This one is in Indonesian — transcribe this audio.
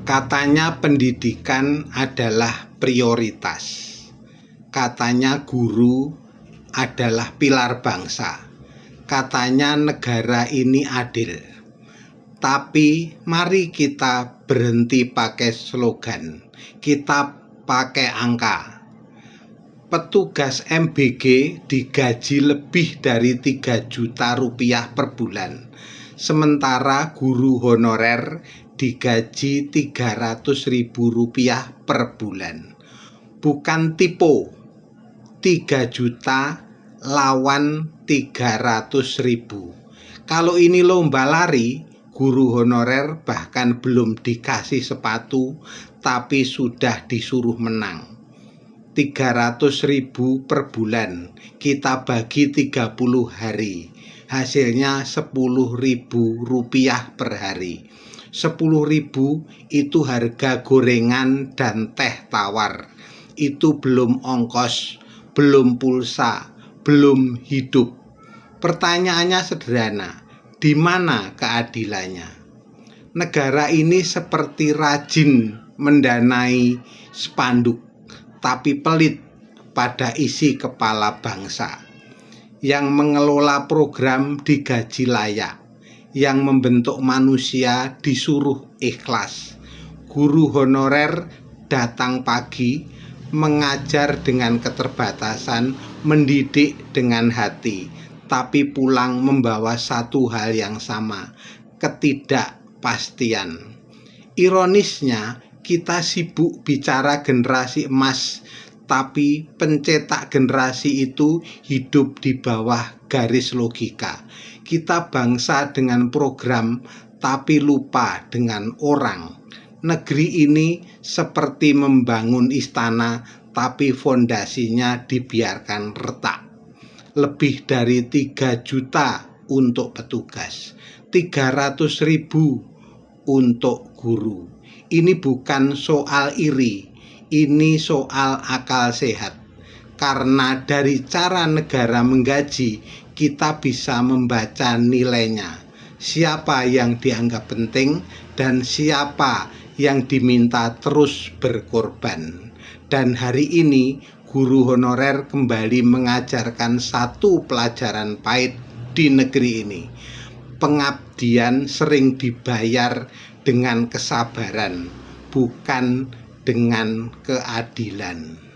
Katanya pendidikan adalah prioritas. Katanya guru adalah pilar bangsa. Katanya negara ini adil. Tapi mari kita berhenti pakai slogan. Kita pakai angka. Petugas MBG digaji lebih dari 3 juta rupiah per bulan. Sementara guru honorer digaji 300.000 rupiah per bulan. Bukan tipe 3 juta lawan 300.000. Kalau ini lomba lari, guru honorer bahkan belum dikasih sepatu tapi sudah disuruh menang. 300.000 per bulan kita bagi 30 hari, hasilnya 10.000 rupiah per hari. 10.000 itu harga gorengan dan teh tawar. Itu belum ongkos, belum pulsa, belum hidup. Pertanyaannya sederhana, di mana keadilannya? Negara ini seperti rajin mendanai spanduk, tapi pelit pada isi kepala bangsa. Yang mengelola program digaji layak, yang membentuk manusia disuruh ikhlas. Guru honorer datang pagi, mengajar dengan keterbatasan, mendidik dengan hati, tapi pulang membawa satu hal yang sama, ketidakpastian. Ironisnya, kita sibuk bicara generasi emas, tapi pencetak generasi itu hidup di bawah garis logika. Kita bangsa dengan program, tapi lupa dengan orang. Negeri ini seperti membangun istana, tapi fondasinya dibiarkan retak. Lebih dari 3 juta untuk petugas, 300.000 untuk guru. Ini bukan soal iri, ini soal akal sehat. Karena dari cara negara menggaji, kita bisa membaca nilainya. Siapa yang dianggap penting dan siapa yang diminta terus berkorban. Dan hari ini guru honorer kembali mengajarkan satu pelajaran pahit di negeri ini. Pengabdian sering dibayar dengan kesabaran, bukan dengan keadilan.